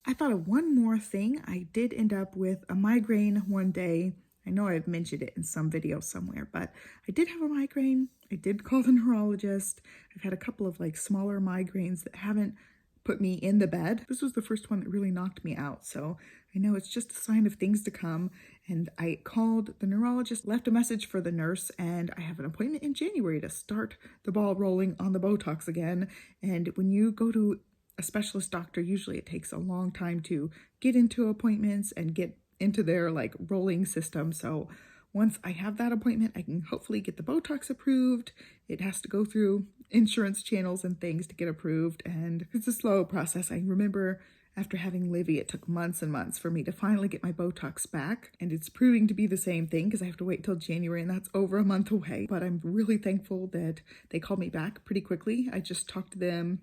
I thought of one more thing. I did end up with a migraine one day. I know I've mentioned it in some video somewhere, but I did have a migraine. I did call the neurologist. I've had a couple of like smaller migraines that haven't put me in the bed. This was the first one that really knocked me out. So I know it's just a sign of things to come. And I called the neurologist, left a message for the nurse, and I have an appointment in January to start the ball rolling on the Botox again. And when you go to a specialist doctor, usually it takes a long time to get into appointments and get into their like rolling system. So once I have that appointment, I can hopefully get the Botox approved. It has to go through insurance channels and things to get approved, and it's a slow process. I remember after having Livy, it took months and months for me to finally get my Botox back, and it's proving to be the same thing because I have to wait till January, and that's over a month away. But I'm really thankful that they called me back pretty quickly. I just talked to them.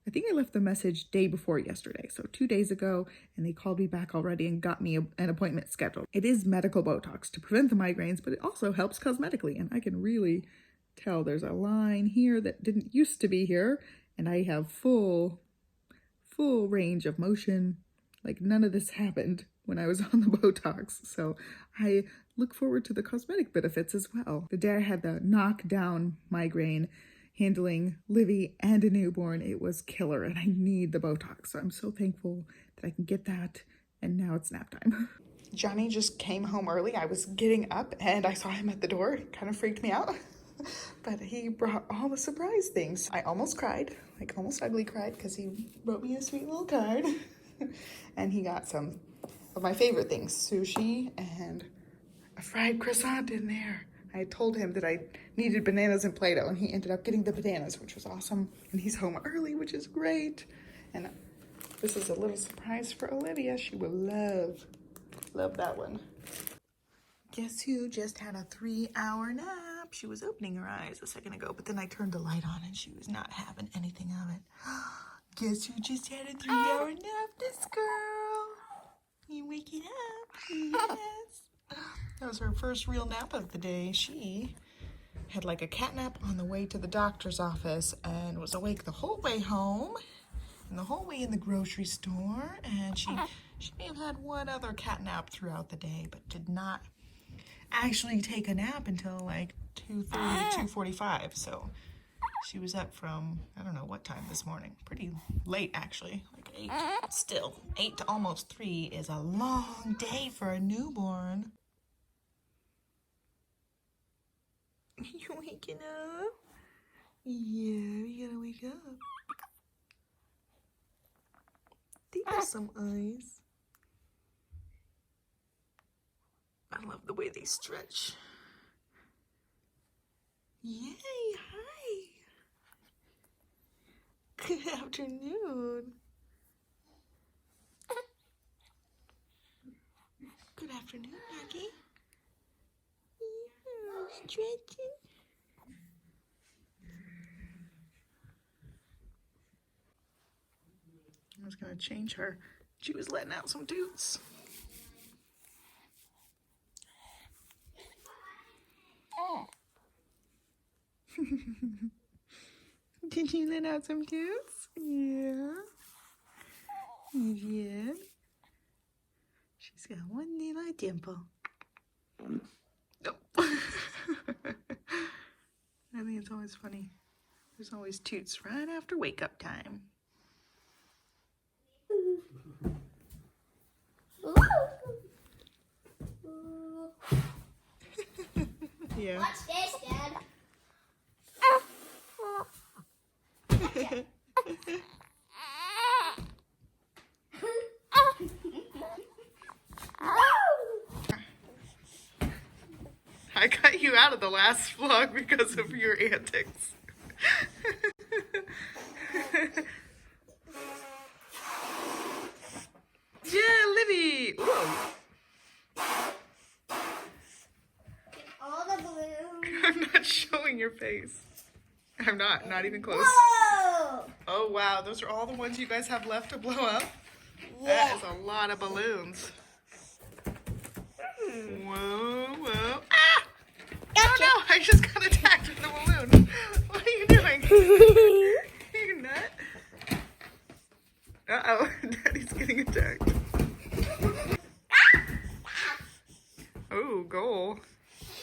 I think I left the message day before yesterday, so 2 days ago, and they called me back already and got me an appointment scheduled. It is medical Botox to prevent the migraines, but it also helps cosmetically, and I can really tell there's a line here that didn't used to be here, and I have full range of motion. Like none of this happened when I was on the Botox, so I look forward to the cosmetic benefits as well. The day I had the knockdown migraine, handling Livy and a newborn, it was killer, and I need the Botox. So I'm so thankful that I can get that, and now it's nap time. Johnny just came home early. I was getting up and I saw him at the door. It kind of freaked me out, but he brought all the surprise things. I almost cried, like almost ugly cried, because he wrote me a sweet little card and he got some of my favorite things, sushi and a fried croissant in there. I told him that I needed bananas and Play-Doh, and he ended up getting the bananas, which was awesome. And he's home early, which is great. And this is a little surprise for Olivia. She will love that one. Guess who just had a 3-hour nap? She was opening her eyes a second ago, but then I turned the light on and she was not having anything of it. Guess who just had a 3-hour nap? This girl. You waking up? Yes. That was her first real nap of the day. She had like a cat nap on the way to the doctor's office and was awake the whole way home and the whole way in the grocery store. And she may have had one other cat nap throughout the day, but did not actually take a nap until like 2:30 to 2:45. So she was up from, I don't know what time this morning. Pretty late, actually, like 8. Still, 8 to almost 3 is a long day for a newborn. You waking up? Yeah, you gotta wake up. They have some eyes. I love the way they stretch. Yay, hi. Good afternoon. Good afternoon, Maggie. Stretching. I was gonna change her. She was letting out some toots. Did you let out some toots? Yeah. You did. She's got one little dimple. I think it's always funny. There's always toots right after wake up time. Yeah. Watch this, Dad. I got you out of the last vlog because of your antics. Yeah, Livy! Whoa. All the balloons. I'm not showing your face. I'm not even close. Whoa! Oh wow, those are all the ones you guys have left to blow up? Yeah. That is a lot of balloons. Whoa, whoa. Ah! Gotcha. Oh no, I just got attacked with a balloon. What are you doing? You nut? Uh-oh, Daddy's getting attacked. Ooh, goal.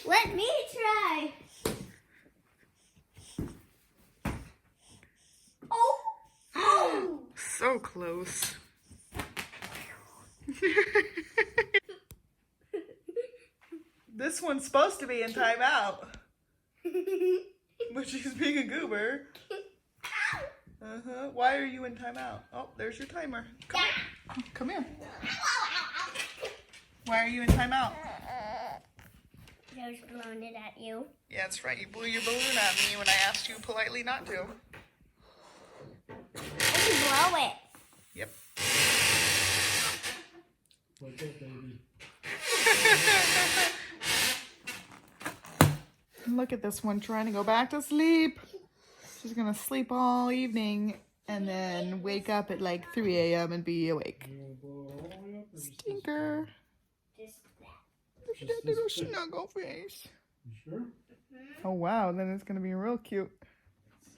Let me try. Oh. Oh. So close. This one's supposed to be in timeout. But she's being a goober. Why are you in timeout? Oh, there's your timer. Come here. Why are you in timeout? I was blowing it at you. Yeah, that's right. You blew your balloon at me when I asked you politely not to. I can blow it. Yep. Wake up, baby. Look at this one trying to go back to sleep. She's gonna sleep all evening and then wake up at like 3 a.m. and be awake. You wanna blow it all the way up or just Stinker. Just that. Look at that little snuggle face. You sure? Oh wow, then it's gonna be real cute.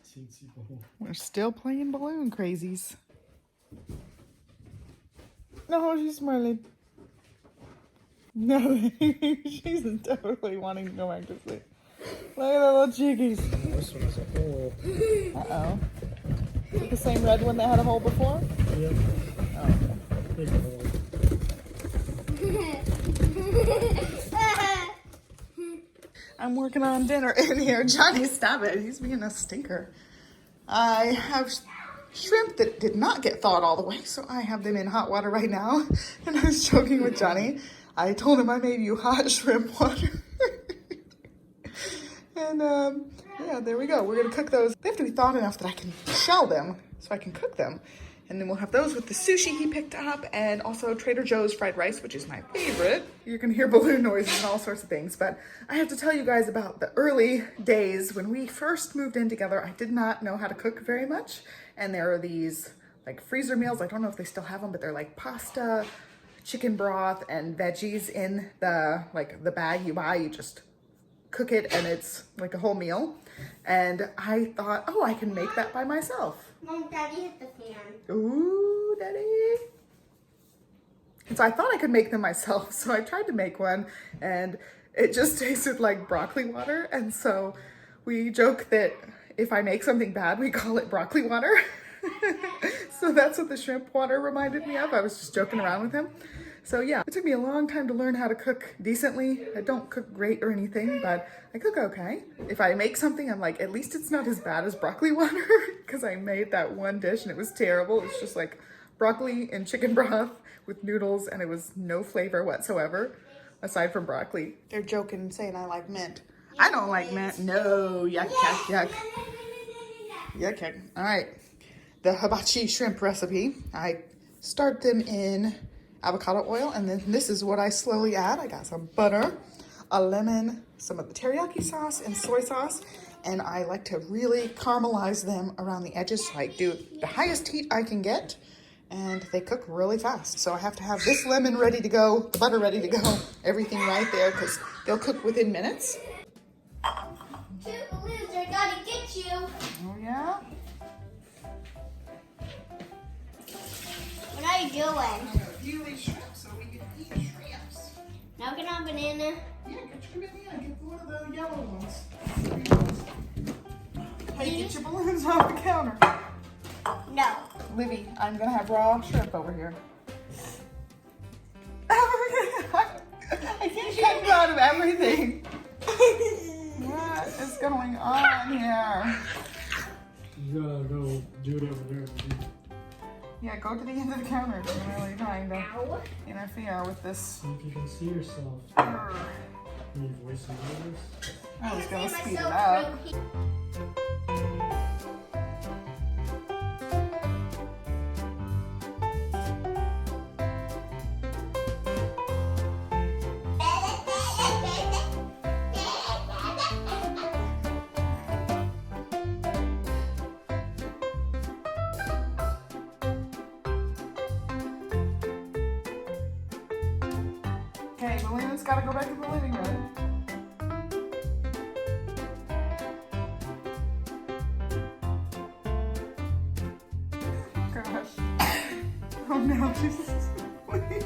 Teensy balloon. We're still playing balloon crazies. No, she's smiling. No, she's totally wanting to go back to sleep. Look at the little cheekies. This one has a hole. Uh-oh. Is it the same red one that had a hole before? Yep. Oh. Big hole. I'm working on dinner in here. Johnny, stop it. He's being a stinker. I have shrimp that did not get thawed all the way, so I have them in hot water right now. And I was joking with Johnny. I told him I made you hot shrimp water. And yeah, there we go. We're gonna cook those. They have to be thawed enough that I can shell them so I can cook them. And then we'll have those with the sushi he picked up and also Trader Joe's fried rice, which is my favorite. You're gonna hear balloon noises and all sorts of things, but I have to tell you guys about the early days when we first moved in together. I did not know how to cook very much. And there are these like freezer meals. I don't know if they still have them, but they're like pasta, chicken broth, and veggies in the bag you buy. You just cook it and it's like a whole meal. And I thought, oh, I can make that by myself. Mom, Daddy hit the fan. Ooh, Daddy. And so I thought I could make them myself. So I tried to make one and it just tasted like broccoli water. And so we joke that if I make something bad, we call it broccoli water. So that's what the shrimp water reminded me of. I was just joking around with him. So yeah, it took me a long time to learn how to cook decently. I don't cook great or anything, but I cook okay. If I make something, I'm like, at least it's not as bad as broccoli water, because I made that one dish and it was terrible. It was just like broccoli and chicken broth with noodles and it was no flavor whatsoever, aside from broccoli. They're joking, saying I like mint. I don't like mint. No, yuck, yuck, yuck. Yuck, yuck. All right, the hibachi shrimp recipe. I start them in avocado oil, and then this is what I slowly add. I got some butter, a lemon, some of the teriyaki sauce and soy sauce, and I like to really caramelize them around the edges, so I do the highest heat I can get, and they cook really fast. So I have to have this lemon ready to go, the butter ready to go, everything right there, because they'll cook within minutes. Two balloons are gonna get you. Oh yeah? What are you doing? Really shrimp, so we can eat shrimps. Now get on banana. Yeah, get your banana. Get one of the yellow ones. Hey, get your balloons off the counter. No. Livy, I'm gonna have raw shrimp over here. I keep cutting you out of everything. What is going on here? You gotta go do it over there. Yeah, go to the end of the counter. I'm really trying to Ow. interfere with this. See if you can see yourself. Urgh. Can you voice over this? I was gonna see speed it myself up. through Okay, Balloon's gotta go back to the living room. Gosh. Oh no, she's asleep.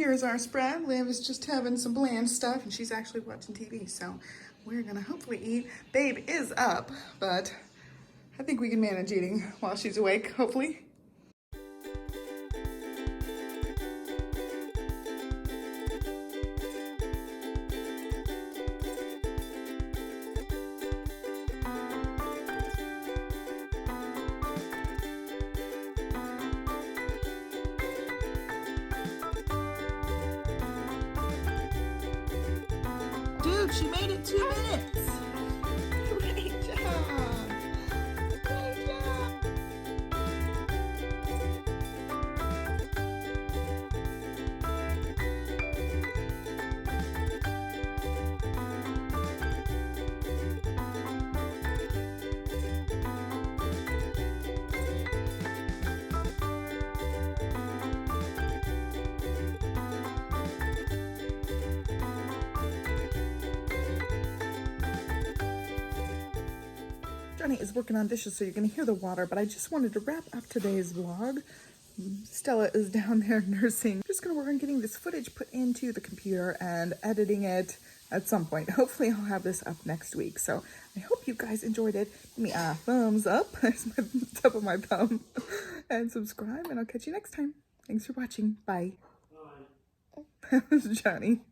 here's our spread. Liv is just having some bland stuff and she's actually watching TV. So we're gonna hopefully eat. Babe is up, but I think we can manage eating while she's awake, hopefully. Dude, she made it 2 minutes. Great job. Great job. Johnny is working on dishes, so you're going to hear the water, but I just wanted to wrap up today's vlog. Stella is down there nursing. Just going to work on getting this footage put into the computer and editing it at some point. Hopefully I'll have this up next week. So I hope you guys enjoyed it. Give me a thumbs up. There's my top of my thumb. And subscribe, and I'll catch you next time. Thanks for watching. Bye. That was Johnny.